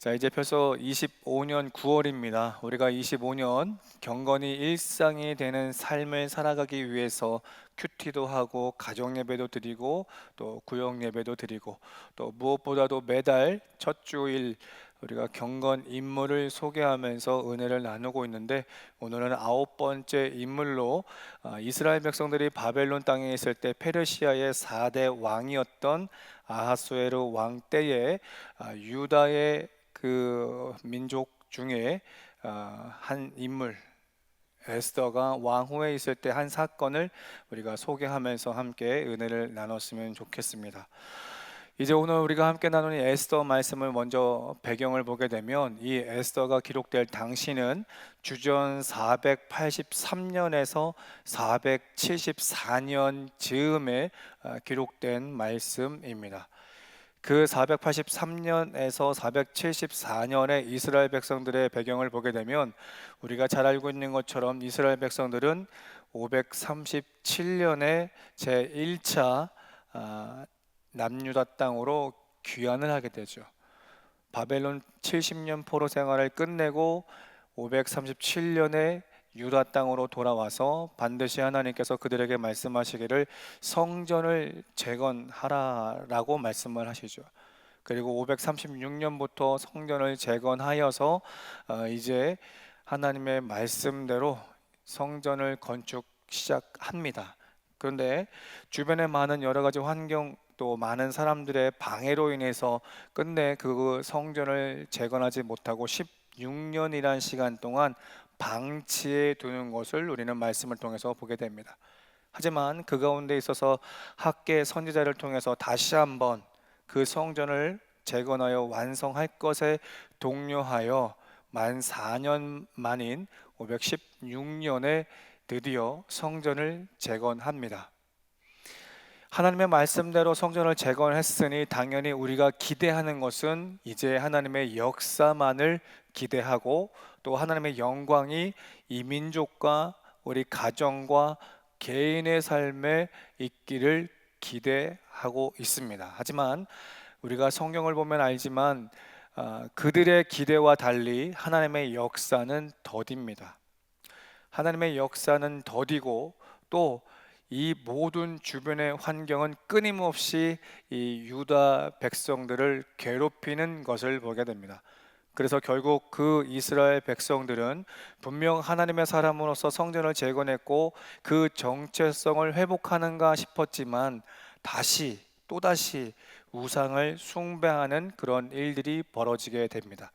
자, 이제 벌써 25년 9월입니다. 우리가 25년 경건이 일상이 되는 삶을 살아가기 위해서 큐티도 하고 가정 예배도 드리고 또 구역 예배도 드리고 또 무엇보다도 매달 첫 주일 우리가 경건 인물을 소개하면서 은혜를 나누고 있는데, 오늘은 아홉 번째 인물로 이스라엘 백성들이 바벨론 땅에 있을 때 페르시아의 4대 왕이었던 아하수에로 왕 때에 유다의 그 민족 중에 한 인물, 에스더가 왕후에 있을 때 한 사건을 우리가 소개하면서 함께 은혜를 나눴으면 좋겠습니다. 이제 오늘 우리가 함께 나누는 에스더 말씀을 먼저 배경을 보게 되면, 이 에스더가 기록될 당시는 주전 483년에서 474년 즈음에 기록된 말씀입니다. 그 483년에서 474년의 이스라엘 백성들의 배경을 보게 되면, 우리가 잘 알고 있는 것처럼 이스라엘 백성들은 537년에 제1차 남유다 땅으로 귀환을 하게 되죠. 바벨론 70년 포로 생활을 끝내고 537년에 유다 땅으로 돌아와서 반드시 하나님께서 그들에게 말씀하시기를 성전을 재건하라라고 말씀을 하시죠. 그리고 536년부터 성전을 재건하여서 이제 하나님의 말씀대로 성전을 건축 시작합니다. 그런데 주변에 많은 여러 가지 환경, 또 많은 사람들의 방해로 인해서 끝내 그 성전을 재건하지 못하고 16년이란 시간 동안 방치해 두는 것을 우리는 말씀을 통해서 보게 됩니다. 하지만 그 가운데 있어서 학계 선지자를 통해서 다시 한번 그 성전을 재건하여 완성할 것에 독려하여 만 4년 만인 516년에 드디어 성전을 재건합니다. 하나님의 말씀대로 성전을 재건했으니 당연히 우리가 기대하는 것은 이제 하나님의 역사만을 기대하고, 또 하나님의 영광이 이 민족과 우리 가정과 개인의 삶에 있기를 기대하고 있습니다. 하지만 우리가 성경을 보면 알지만 그들의 기대와 달리 하나님의 역사는 더딥니다. 하나님의 역사는 더디고, 또 이 모든 주변의 환경은 끊임없이 이 유다 백성들을 괴롭히는 것을 보게 됩니다. 그래서 결국 그 이스라엘 백성들은 분명 하나님의 사람으로서 성전을 재건했고 그 정체성을 회복하는가 싶었지만, 또다시 우상을 숭배하는 그런 일들이 벌어지게 됩니다.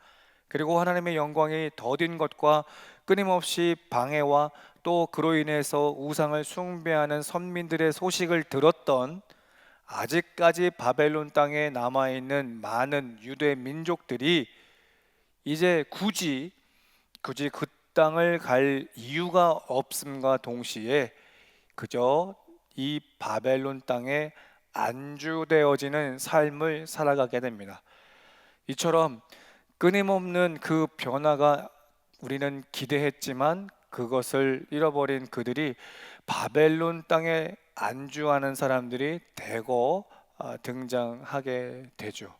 그리고 하나님의 영광이 더딘 것과 끊임없이 방해와 또 그로 인해서 우상을 숭배하는 선민들의 소식을 들었던, 아직까지 바벨론 땅에 남아있는 많은 유대 민족들이 이제 굳이 그 땅을 갈 이유가 없음과 동시에 그저 이 바벨론 땅에 안주되어지는 삶을 살아가게 됩니다. 이처럼 끊임없는 그 변화가 우리는 기대했지만 그것을 잃어버린 그들이 바벨론 땅에 안주하는 사람들이 대거 등장하게 되죠.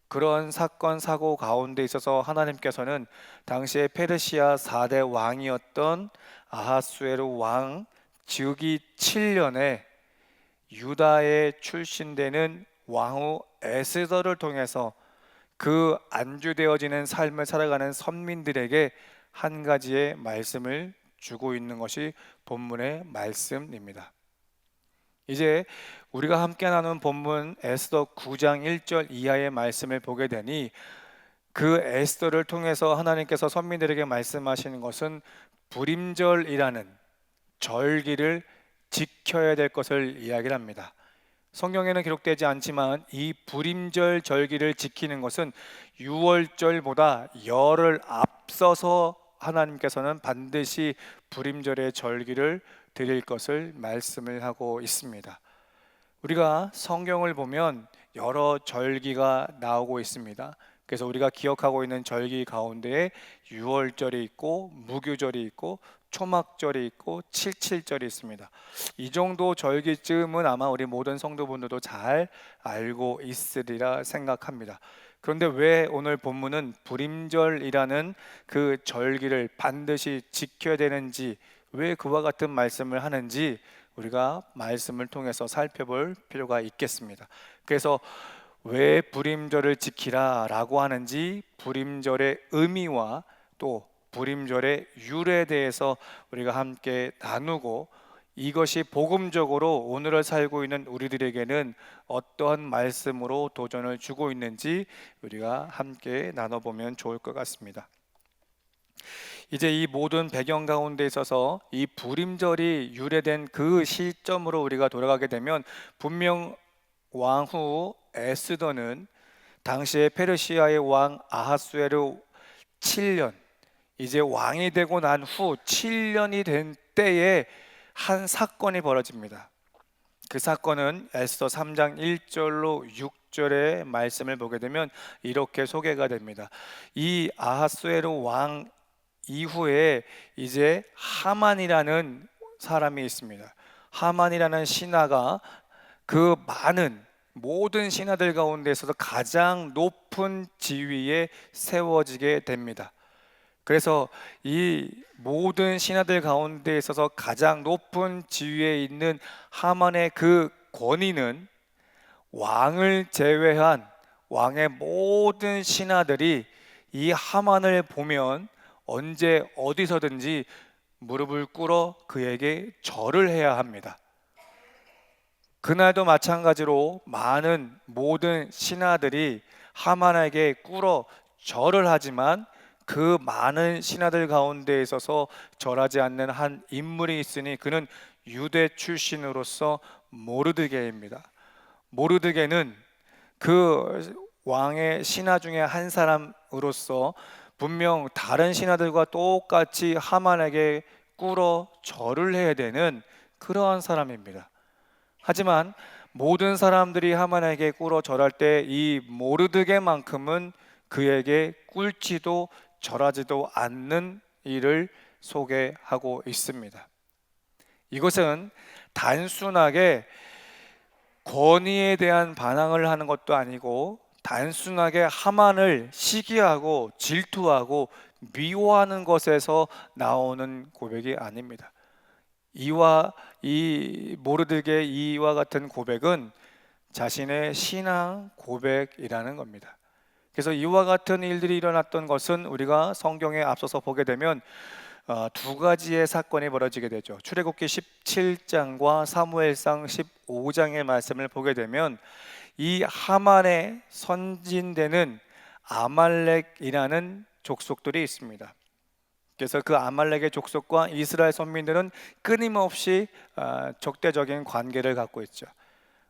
그런 사건 사고 가운데 있어서 하나님께서는 당시에 페르시아 4대 왕이었던 아하수에로 왕 즉위 7년에 유다에 출신되는 왕후 에스더를 통해서 그 안주되어지는 삶을 살아가는 선민들에게 한 가지의 말씀을 주고 있는 것이 본문의 말씀입니다. 이제 우리가 함께 나눈 본문 에스더 9장 1절 이하의 말씀을 보게 되니, 그 에스더를 통해서 하나님께서 선민들에게 말씀하시는 것은 불임절이라는 절기를 지켜야 될 것을 이야기를 합니다. 성경에는 기록되지 않지만 이 불임절 절기를 지키는 것은 유월절보다 열흘 앞서서 하나님께서는 반드시 불임절의 절기를 드릴 것을 말씀을 하고 있습니다. 우리가 성경을 보면 여러 절기가 나오고 있습니다. 그래서 우리가 기억하고 있는 절기 가운데에 유월절이 있고 무교절이 있고 초막절이 있고 칠칠절이 있습니다. 이 정도 절기쯤은 아마 우리 모든 성도분들도 잘 알고 있으리라 생각합니다. 그런데 왜 오늘 본문은 불임절이라는 그 절기를 반드시 지켜야 되는지, 왜 그와 같은 말씀을 하는지 우리가 말씀을 통해서 살펴볼 필요가 있겠습니다. 그래서 왜 불임절을 지키라 라고 하는지, 불임절의 의미와 또 불임절의 유래에 대해서 우리가 함께 나누고, 이것이 복음적으로 오늘을 살고 있는 우리들에게는 어떠한 말씀으로 도전을 주고 있는지 우리가 함께 나눠보면 좋을 것 같습니다. 이제 이 모든 배경 가운데 있어서 이 불임절이 유래된 그 시점으로 우리가 돌아가게 되면, 분명 왕후 에스더는 당시에 페르시아의 왕 아하수에르 7년, 이제 왕이 되고 난 후 7년이 된 때에 한 사건이 벌어집니다. 그 사건은 에스더 3장 1절로 6절의 말씀을 보게 되면 이렇게 소개가 됩니다. 이 아하수에르 왕 이후에 이제 하만이라는 사람이 있습니다. 하만이라는 신하가 그 많은 모든 신하들 가운데서도 가장 높은 지위에 세워지게 됩니다. 그래서 이 모든 신하들 가운데 있어서 가장 높은 지위에 있는 하만의 그 권위는 왕을 제외한 왕의 모든 신하들이 이 하만을 보면 언제 어디서든지 무릎을 꿇어 그에게 절을 해야 합니다. 그날도 마찬가지로 많은 모든 신하들이 하만에게 꿇어 절을 하지만, 그 많은 신하들 가운데 있어서 절하지 않는 한 인물이 있으니 그는 유대 출신으로서 모르드게입니다. 모르드게는 그 왕의 신하 중에 한 사람으로서 분명 다른 신하들과 똑같이 하만에게 꿇어 절을 해야 되는 그러한 사람입니다. 하지만 모든 사람들이 하만에게 꿇어 절할 때 이 모르드게만큼은 그에게 꿇지도 절하지도 않는 일을 소개하고 있습니다. 이것은 단순하게 권위에 대한 반항을 하는 것도 아니고, 단순하게 하만을 시기하고 질투하고 미워하는 것에서 나오는 고백이 아닙니다. 이 모르드게 이와 같은 고백은 자신의 신앙 고백이라는 겁니다. 그래서 이와 같은 일들이 일어났던 것은 우리가 성경에 앞서서 보게 되면 두 가지의 사건이 벌어지게 되죠. 출애굽기 17장과 사무엘상 15장의 말씀을 보게 되면 이 하만의 선진되는 아말렉이라는 족속들이 있습니다. 그래서 그 아말렉의 족속과 이스라엘 선민들은 끊임없이 적대적인 관계를 갖고 있죠.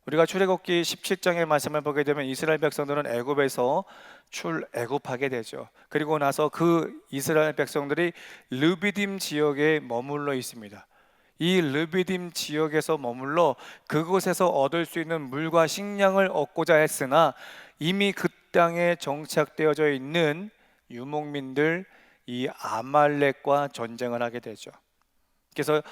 우리가 출애굽기 17장의 말씀을 보게 되면 이스라엘 백성들은 애굽에서 출애굽하게 되죠. 그리고 나서 그 이스라엘 백성들이 르비딤 지역에 머물러 있습니다. 이 르비딤 지역에서 머물러 그곳에서 얻을 수 있는 물과 식량을 얻고자 했으나, 이미 그 땅에 정착되어져 있는 유목민들 이 아말렉과 전쟁을 하게 되죠. 그래서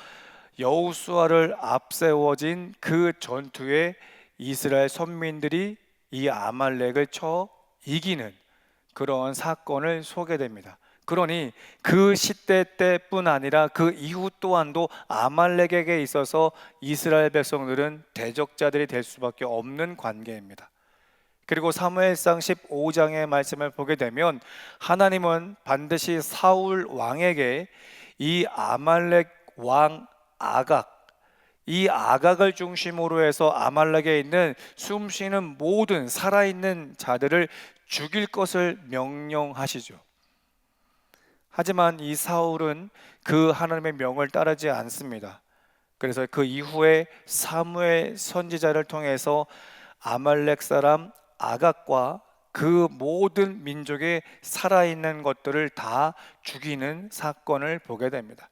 여호수아를 앞세워진 그 전투에 이스라엘 선민들이 이 아말렉을 쳐 이기는 그런 사건을 소개됩니다. 그러니 그 시대 때뿐 아니라 그 이후 또한도 아말렉에게 있어서 이스라엘 백성들은 대적자들이 될 수밖에 없는 관계입니다. 그리고 사무엘상 15장의 말씀을 보게 되면 하나님은 반드시 사울 왕에게 이 아말렉 왕 아각, 이 아각을 중심으로 해서 아말렉에 있는 숨쉬는 모든 살아있는 자들을 죽일 것을 명령하시죠. 하지만 이 사울은 그 하나님의 명을 따르지 않습니다. 그래서 그 이후에 사무엘 선지자를 통해서 아말렉 사람 아각과 그 모든 민족의 살아있는 것들을 다 죽이는 사건을 보게 됩니다.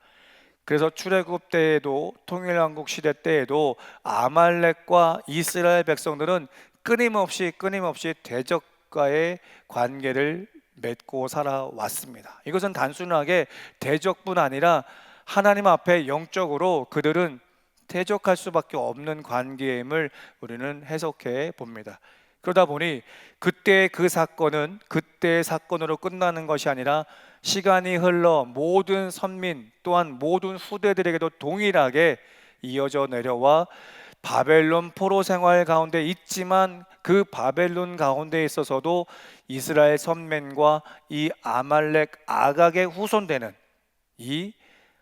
그래서 출애굽 때에도 통일왕국 시대 때에도 아말렉과 이스라엘 백성들은 끊임없이 대적과의 관계를 맺고 살아왔습니다. 이것은 단순하게 대적뿐 아니라 하나님 앞에 영적으로 그들은 대적할 수밖에 없는 관계임을 우리는 해석해 봅니다. 그러다 보니 그때 그 사건은 그때의 사건으로 끝나는 것이 아니라 시간이 흘러 모든 선민 또한 모든 후대들에게도 동일하게 이어져 내려와 바벨론 포로 생활 가운데 있지만 그 바벨론 가운데 있어서도 이스라엘 선민과 이 아말렉 아각의 후손되는 이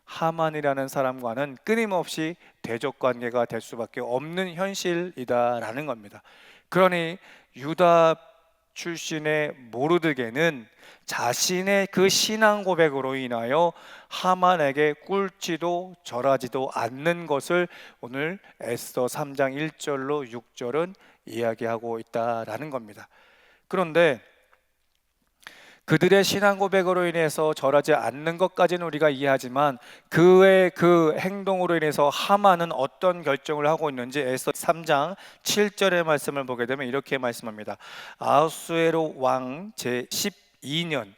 하만이라는 사람과는 끊임없이 대적 관계가 될 수밖에 없는 현실이다라는 겁니다. 그러니 유다 출신의 모르드게는 자신의 그 신앙 고백으로 인하여 하만에게 꿀지도 절하지도 않는 것을 오늘 에스더 3장 1절로 6절은 이야기하고 있다라는 겁니다. 그런데 그들의 신앙 고백으로 인해서 절하지 않는 것까지는 우리가 이해하지만 그의 그 행동으로 인해서 하만은 어떤 결정을 하고 있는지 에스더 3장 7절의 말씀을 보게 되면 이렇게 말씀합니다. 아하수에로 왕 제12년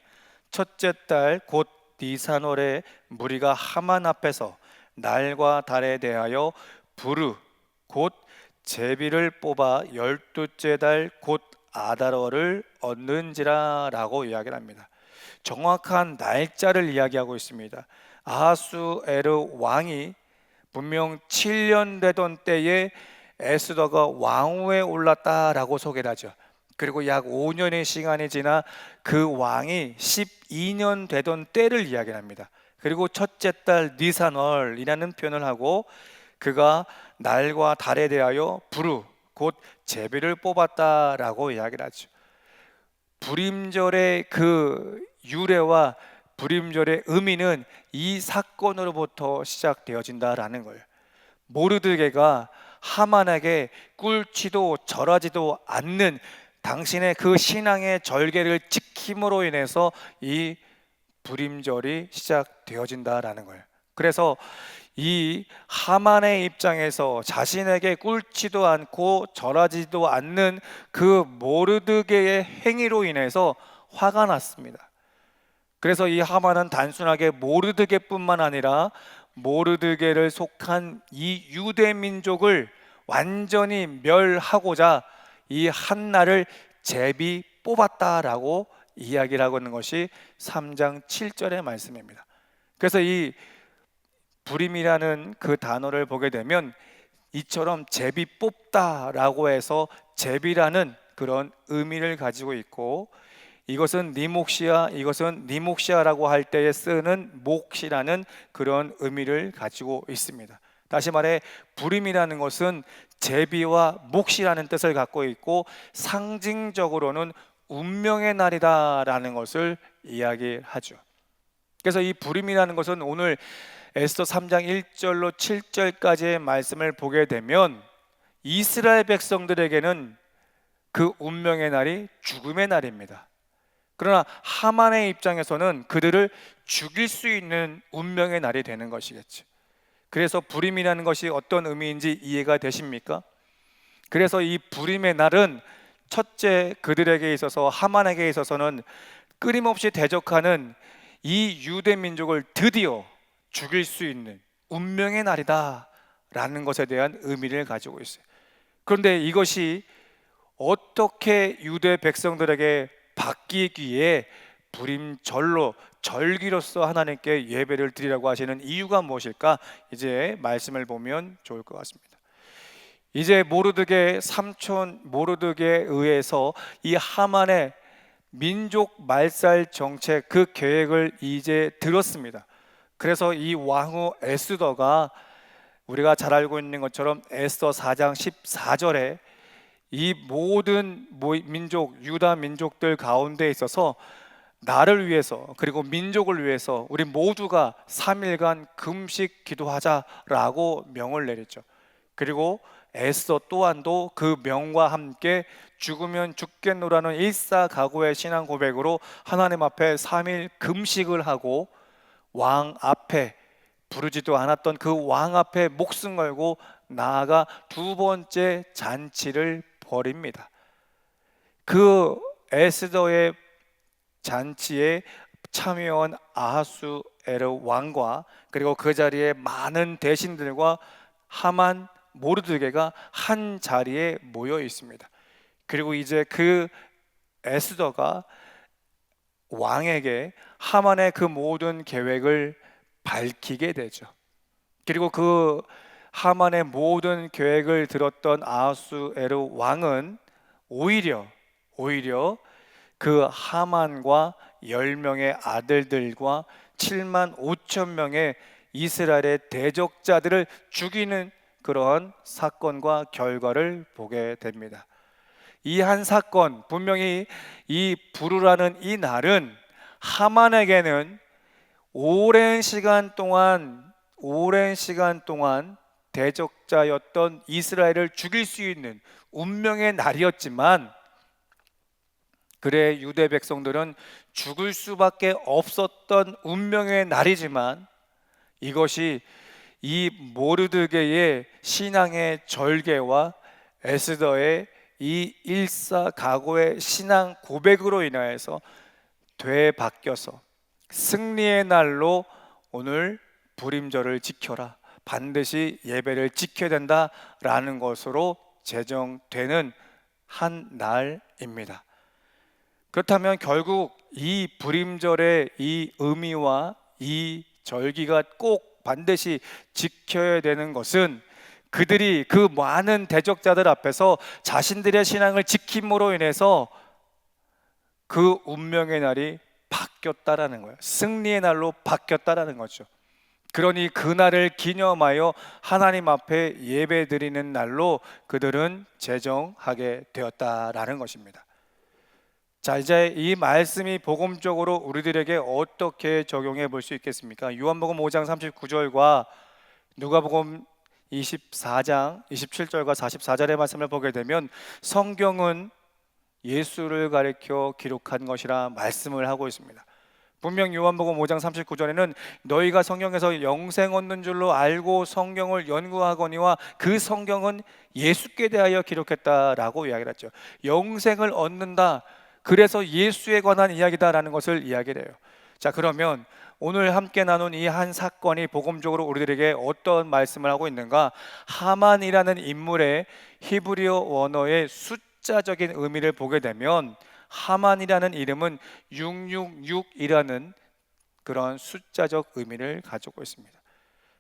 첫째 달 곧 니산월에 무리가 하만 앞에서 날과 달에 대하여 부르 곧 제비를 뽑아 12째 달 곧 아달월을 얻는지라 라고 이야기를 합니다. 정확한 날짜를 이야기하고 있습니다. 아하수에르 왕이 분명 7년 되던 때에 에스더가 왕위에 올랐다라고 소개를 하죠. 그리고 약 5년의 시간이 지나 그 왕이 12년 되던 때를 이야기를 합니다. 그리고 첫째 달 니산월이라는 표현을 하고 그가 날과 달에 대하여 부르 곧 제비를 뽑았다라고 이야기를 하죠. 불임절의 그 유래와 불임절의 의미는 이 사건으로부터 시작되어진다라는 거예요. 모르드게가 하만에게 꿀지도 절하지도 않는 당신의 그 신앙의 절개를 지킴으로 인해서 이 불임절이 시작되어진다라는 거예요. 그래서 이 하만의 입장에서 자신에게 꿀지도 않고 절하지도 않는 그 모르드게의 행위로 인해서 화가 났습니다. 그래서 이 하만은 단순하게 모르드게뿐만 아니라 모르드게를 속한 이 유대 민족을 완전히 멸하고자 이 한나를 제비 뽑았다라고 이야기를 하고 있는 것이 3장 7절의 말씀입니다. 그래서 이 불임이라는 그 단어를 보게 되면 이처럼 제비 뽑다라고 해서 제비라는 그런 의미를 가지고 있고 이것은 니목시아라고 할 때에 쓰는 몫이라는 그런 의미를 가지고 있습니다. 다시 말해 불임이라는 것은 제비와 몫이라는 뜻을 갖고 있고 상징적으로는 운명의 날이다라는 것을 이야기하죠. 그래서 이 불임이라는 것은 오늘 에스더 3장 1절로 7절까지의 말씀을 보게 되면 이스라엘 백성들에게는 그 운명의 날이 죽음의 날입니다. 그러나 하만의 입장에서는 그들을 죽일 수 있는 운명의 날이 되는 것이겠죠. 그래서 불임이라는 것이 어떤 의미인지 이해가 되십니까? 그래서 이 불임의 날은 첫째 그들에게 있어서 하만에게 있어서는 끊임없이 대적하는 이 유대 민족을 드디어 죽일 수 있는 운명의 날이다 라는 것에 대한 의미를 가지고 있어요. 그런데 이것이 어떻게 유대 백성들에게 바뀌기에 불임절로 절기로서 하나님께 예배를 드리라고 하시는 이유가 무엇일까? 이제 말씀을 보면 좋을 것 같습니다. 이제 모르드게 삼촌 모르드게에 의해서 이 하만의 민족 말살 정책 그 계획을 이제 들었습니다. 그래서 이 왕후 에스더가 우리가 잘 알고 있는 것처럼 에스더 4장 14절에 이 모든 민족 유다 민족들 가운데 있어서 나를 위해서 그리고 민족을 위해서 우리 모두가 3일간 금식 기도하자라고 명을 내렸죠. 그리고 에스더 또한도 그 명과 함께 죽으면 죽겠노라는 일사각오의 신앙 고백으로 하나님 앞에 3일 금식을 하고 왕 앞에 부르지도 않았던 그 왕 앞에 목숨 걸고 나아가 두 번째 잔치를 벌입니다. 그 에스더의 잔치에 참여한 아하수에르 왕과 그리고 그 자리에 많은 대신들과 하만 모르드게가 한 자리에 모여 있습니다. 그리고 이제 그 에스더가 왕에게 하만의 그 모든 계획을 밝히게 되죠. 그리고 그 하만의 모든 계획을 들었던 아하수에로 왕은 오히려 그 하만과 10명의 아들들과 7만 5천 명의 이스라엘의 대적자들을 죽이는 그러한 사건과 결과를 보게 됩니다. 이 한 사건, 분명히 이 부르라는 이 날은 하만에게는 오랜 시간 동안 대적자였던 이스라엘을 죽일 수 있는 운명의 날이었지만, 그래 유대 백성들은 죽을 수밖에 없었던 운명의 날이지만, 이것이 이 모르드게의 신앙의 절개와 에스더의 이 일사각오의 신앙 고백으로 인하여서 되바뀌어서 승리의 날로 오늘 불임절을 지켜라, 반드시 예배를 지켜야 된다라는 것으로 제정되는 한 날입니다. 그렇다면 결국 이 불임절의 이 의미와 이 절기가 꼭 반드시 지켜야 되는 것은 그들이 그 많은 대적자들 앞에서 자신들의 신앙을 지킴으로 인해서 그 운명의 날이 바뀌었다라는 거예요. 승리의 날로 바뀌었다라는 거죠. 그러니 그날을 기념하여 하나님 앞에 예배드리는 날로 그들은 제정하게 되었다라는 것입니다. 자, 이제 이 말씀이 복음적으로 우리들에게 어떻게 적용해 볼 수 있겠습니까? 요한복음 5장 39절과 누가복음 24장 27절과 44절의 말씀을 보게 되면 성경은 예수를 가리켜 기록한 것이라 말씀을 하고 있습니다. 분명 요한복음 5장 39절에는 너희가 성경에서 영생 얻는 줄로 알고 성경을 연구하거니와 그 성경은 예수께 대하여 기록했다라고 이야기를 했죠. 영생을 얻는다, 그래서 예수에 관한 이야기다라는 것을 이야기를 해요. 자, 그러면 오늘 함께 나눈 이 한 사건이 복음적으로 우리들에게 어떤 말씀을 하고 있는가? 하만이라는 인물의 히브리어 원어의 숫자적인 의미를 보게 되면 하만이라는 이름은 666이라는 그런 숫자적 의미를 가지고 있습니다.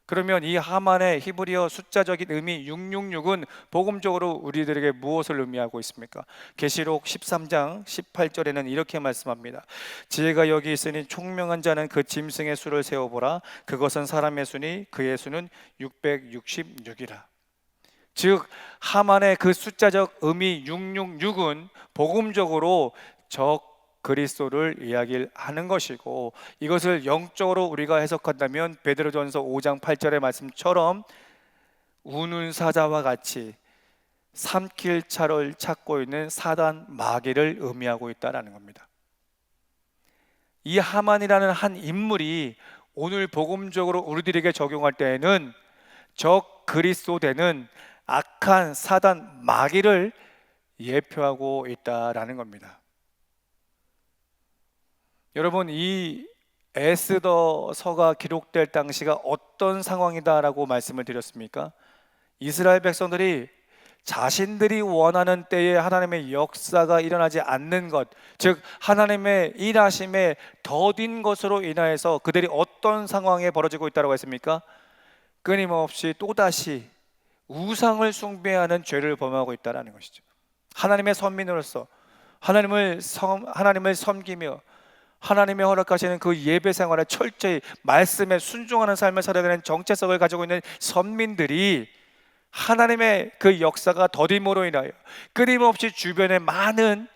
그러면 이 하만의 히브리어 숫자적인 의미 666은 복음적으로 우리들에게 무엇을 의미하고 있습니까? 계시록 13장 18절에는 이렇게 말씀합니다. 지혜가 여기 있으니 총명한 자는 그 짐승의 수를 세어보라. 그것은 사람의 수니 그의 수는 666이라. 즉 하만의 그 숫자적 의미 666은 복음적으로 적 그리스도를 이야기하는 것이고, 이것을 영적으로 우리가 해석한다면 베드로전서 5장 8절의 말씀처럼 우는 사자와 같이 삼킬 차를 찾고 있는 사단 마귀를 의미하고 있다는 겁니다. 이 하만이라는 한 인물이 오늘 복음적으로 우리들에게 적용할 때에는 적 그리스도 되는 악한 사단 마귀를 예표하고 있다라는 겁니다. 여러분, 이 에스더서가 기록될 당시가 어떤 상황이다라고 말씀을 드렸습니까? 이스라엘 백성들이 자신들이 원하는 때에 하나님의 역사가 일어나지 않는 것, 즉 하나님의 일하심에 더딘 것으로 인하여서 그들이 어떤 상황에 벌어지고 있다고 했습니까? 끊임없이 또다시 우상을 숭배하는 죄를 범하고 있다는 것이죠. 하나님의 선민으로서 하나님을 섬기며 하나님의 허락하시는 그 예배 생활에 철저히 말씀에 순종하는 삶을 살아야 되는 정체성을 가지고 있는 선민들이 하나님의 그 역사가 더딤으로 인하여 끊임없이 주변에 많은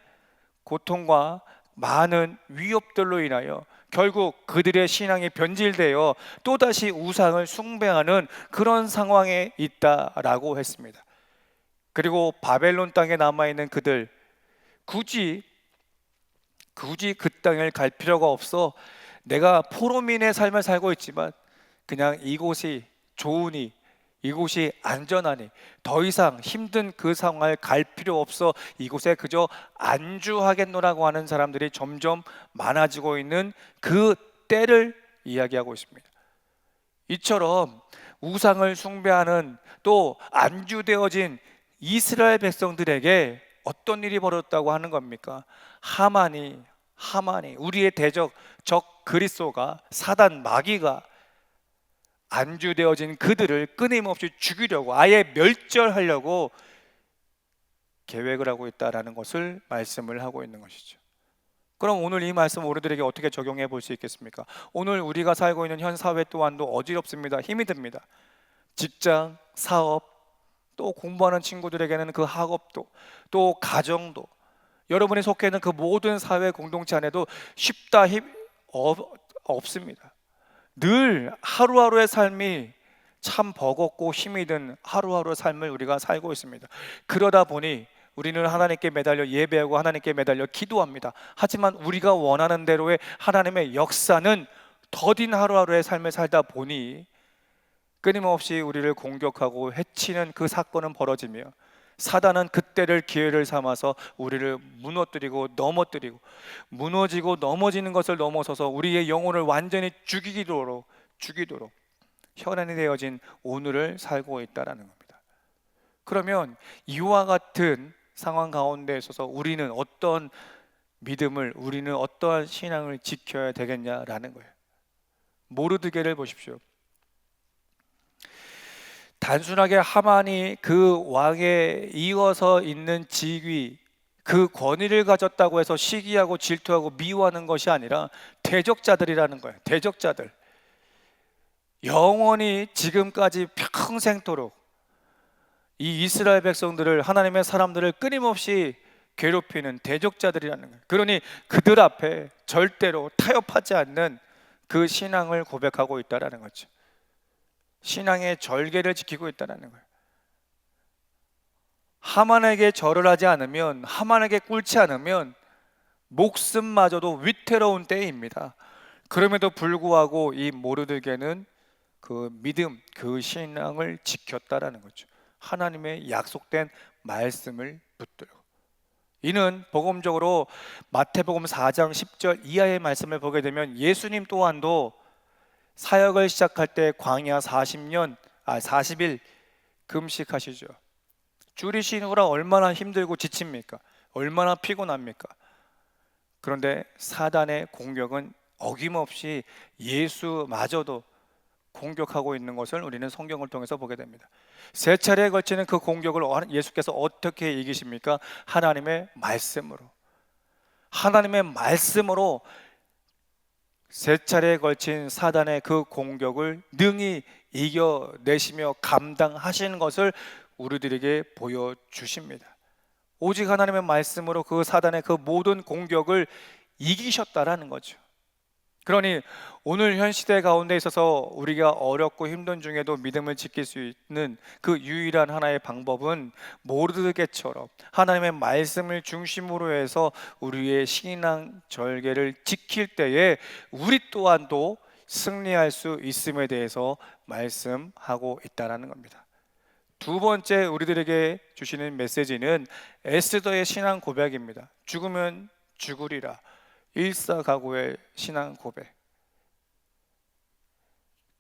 고통과 많은 위협들로 인하여 결국 그들의 신앙이 변질되어 또다시 우상을 숭배하는 그런 상황에 있다라고 했습니다. 그리고 바벨론 땅에 남아있는 그들, 굳이 그 땅을 갈 필요가 없어. 내가 포로민의 삶을 살고 있지만 그냥 이곳이 좋으니, 이곳이 안전하니 더 이상 힘든 그 상황을 갈 필요 없어, 이곳에 그저 안주하겠노라고 하는 사람들이 점점 많아지고 있는 그 때를 이야기하고 있습니다. 이처럼 우상을 숭배하는 또 안주되어진 이스라엘 백성들에게 어떤 일이 벌어졌다고 하는 겁니까? 하만이 우리의 대적 적 그리스도가 사단 마귀가 안주되어진 그들을 끊임없이 죽이려고 아예 멸절하려고 계획을 하고 있다라는 것을 말씀을 하고 있는 것이죠. 그럼 오늘 이 말씀 우리들에게 어떻게 적용해 볼 수 있겠습니까? 오늘 우리가 살고 있는 현 사회 또한도 어지럽습니다. 힘이 듭니다. 직장, 사업, 또 공부하는 친구들에게는 그 학업도, 또 가정도, 여러분이 속해 있는 그 모든 사회 공동체 안에도 쉽다 없습니다. 늘 하루하루의 삶이 참 버겁고 힘이 든 하루하루의 삶을 우리가 살고 있습니다. 그러다 보니 우리는 하나님께 매달려 예배하고 하나님께 매달려 기도합니다. 하지만 우리가 원하는 대로의 하나님의 역사는 더딘 하루하루의 삶을 살다 보니 끊임없이 우리를 공격하고 해치는 그 사건은 벌어지며 사단은 그때를 기회를 삼아서 우리를 무너뜨리고 넘어뜨리고 무너지고 넘어지는 것을 넘어서서 우리의 영혼을 완전히 죽이도록 현안이 되어진 오늘을 살고 있다는 겁니다. 그러면 이와 같은 상황 가운데 있어서 우리는 어떤 믿음을, 우리는 어떠한 신앙을 지켜야 되겠냐라는 거예요. 모르드게를 보십시오. 단순하게 하만이 그 왕에 이어서 있는 직위, 그 권위를 가졌다고 해서 시기하고 질투하고 미워하는 것이 아니라 대적자들이라는 거예요. 대적자들. 영원히 지금까지 평생토록 이 이스라엘 백성들을, 하나님의 사람들을 끊임없이 괴롭히는 대적자들이라는 거예요. 그러니 그들 앞에 절대로 타협하지 않는 그 신앙을 고백하고 있다는 거죠. 신앙의 절개를 지키고 있다는 거예요. 하만에게 절을 하지 않으면, 하만에게 꿇지 않으면 목숨마저도 위태로운 때입니다. 그럼에도 불구하고 이 모르드게는 그 믿음, 그 신앙을 지켰다라는 거죠. 하나님의 약속된 말씀을 붙들고. 이는 복음적으로 마태복음 4장 10절 이하의 말씀을 보게 되면 예수님 또한도 사역을 시작할 때 광야 40일 금식하시죠. 줄이시느라 얼마나 힘들고 지칩니까? 얼마나 피곤합니까? 그런데 사단의 공격은 어김없이 예수마저도 공격하고 있는 것을 우리는 성경을 통해서 보게 됩니다. 세 차례에 걸치는 그 공격을 예수께서 어떻게 이기십니까? 하나님의 말씀으로 세 차례에 걸친 사단의 그 공격을 능히 이겨내시며 감당하시는 것을 우리들에게 보여주십니다. 오직 하나님의 말씀으로 그 사단의 그 모든 공격을 이기셨다라는 거죠. 그러니 오늘 현 시대 가운데 있어서 우리가 어렵고 힘든 중에도 믿음을 지킬 수 있는 그 유일한 하나의 방법은 모르드게처럼 하나님의 말씀을 중심으로 해서 우리의 신앙 절개를 지킬 때에 우리 또한도 승리할 수 있음에 대해서 말씀하고 있다는 겁니다. 두 번째 우리들에게 주시는 메시지는 에스더의 신앙 고백입니다. 죽으면 죽으리라. 일사각오의 신앙 고백.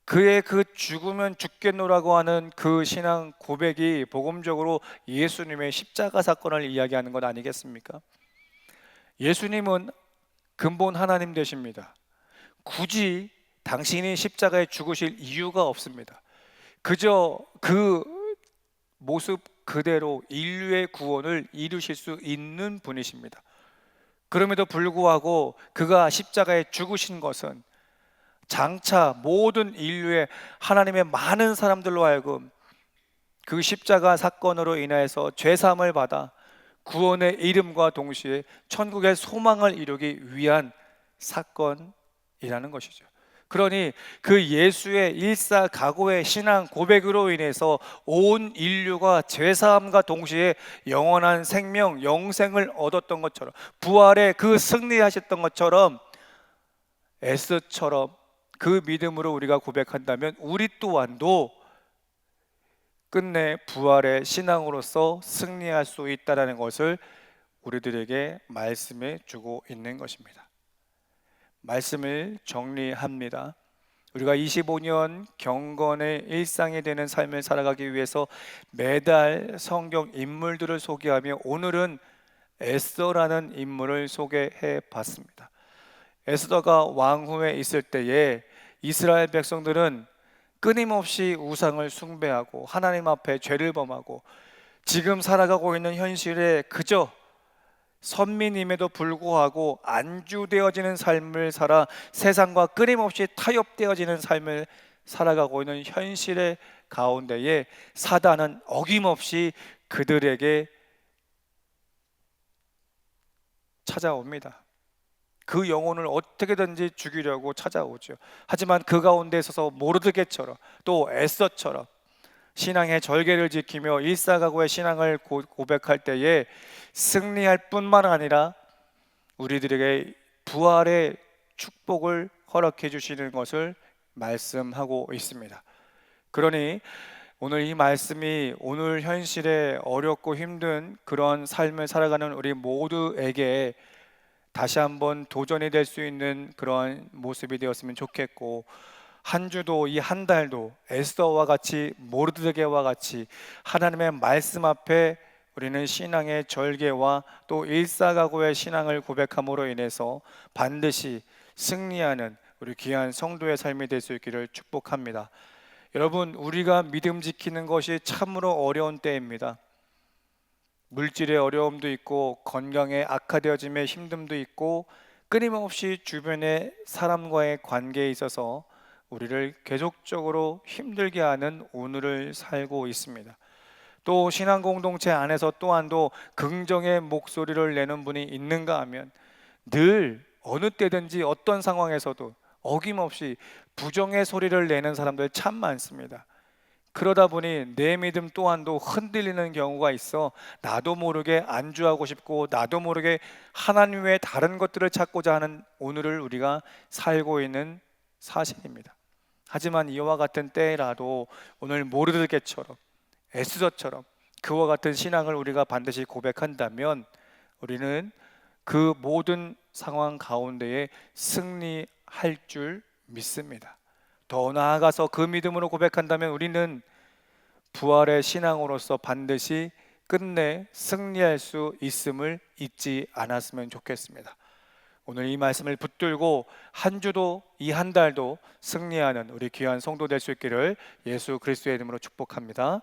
그의 그 죽으면 죽겠노라고 하는 그 신앙 고백이 복음적으로 예수님의 십자가 사건을 이야기하는 것 아니겠습니까? 예수님은 근본 하나님 되십니다. 굳이 당신이 십자가에 죽으실 이유가 없습니다. 그저 그 모습 그대로 인류의 구원을 이루실 수 있는 분이십니다. 그럼에도 불구하고 그가 십자가에 죽으신 것은 장차 모든 인류의 하나님의 많은 사람들로 하여금 그 십자가 사건으로 인하여서 죄사함을 받아 구원의 이름과 동시에 천국의 소망을 이루기 위한 사건이라는 것이죠. 그러니 그 예수의 일사각오의 신앙 고백으로 인해서 온 인류가 죄사함과 동시에 영원한 생명, 영생을 얻었던 것처럼, 부활의 그 승리하셨던 것처럼, 에스처럼 그 믿음으로 우리가 고백한다면 우리 또한도 끝내 부활의 신앙으로서 승리할 수 있다는 것을 우리들에게 말씀해 주고 있는 것입니다. 말씀을 정리합니다. 우리가 25년 경건의 일상이 되는 삶을 살아가기 위해서 매달 성경 인물들을 소개하며 오늘은 에스더라는 인물을 소개해 봤습니다. 에스더가 왕후에 있을 때에 이스라엘 백성들은 끊임없이 우상을 숭배하고 하나님 앞에 죄를 범하고 지금 살아가고 있는 현실에 그저 선민임에도 불구하고 안주되어지는 삶을 살아 세상과 끊임없이 타협되어지는 삶을 살아가고 있는 현실의 가운데에 사단은 어김없이 그들에게 찾아옵니다. 그 영혼을 어떻게든지 죽이려고 찾아오죠. 하지만 그 가운데 있어서 모르드게처럼 또 에스더처럼 신앙의 절개를 지키며 일사각오의 신앙을 고백할 때에 승리할 뿐만 아니라 우리들에게 부활의 축복을 허락해 주시는 것을 말씀하고 있습니다. 그러니 오늘 이 말씀이 오늘 현실에 어렵고 힘든 그런 삶을 살아가는 우리 모두에게 다시 한번 도전이 될 수 있는 그런 모습이 되었으면 좋겠고, 한 주도 이 한 달도 에스더와 같이 모르드게와 같이 하나님의 말씀 앞에 우리는 신앙의 절개와 또 일사각오의 신앙을 고백함으로 인해서 반드시 승리하는 우리 귀한 성도의 삶이 될 수 있기를 축복합니다. 여러분, 우리가 믿음 지키는 것이 참으로 어려운 때입니다. 물질의 어려움도 있고 건강의 악화되어짐의 힘듦도 있고 끊임없이 주변의 사람과의 관계에 있어서 우리를 계속적으로 힘들게 하는 오늘을 살고 있습니다. 또 신앙 공동체 안에서 또한도 긍정의 목소리를 내는 분이 있는가 하면 늘 어느 때든지 어떤 상황에서도 어김없이 부정의 소리를 내는 사람들 참 많습니다. 그러다 보니 내 믿음 또한도 흔들리는 경우가 있어 나도 모르게 안주하고 싶고 나도 모르게 하나님 외에 다른 것들을 찾고자 하는 오늘을 우리가 살고 있는 사실입니다. 하지만 이와 같은 때라도 오늘 모르드게처럼 에스더처럼 그와 같은 신앙을 우리가 반드시 고백한다면 우리는 그 모든 상황 가운데에 승리할 줄 믿습니다. 더 나아가서 그 믿음으로 고백한다면 우리는 부활의 신앙으로서 반드시 끝내 승리할 수 있음을 잊지 않았으면 좋겠습니다. 오늘 이 말씀을 붙들고 한 주도 이 한 달도 승리하는 우리 귀한 성도 될 수 있기를 예수 그리스도의 이름으로 축복합니다.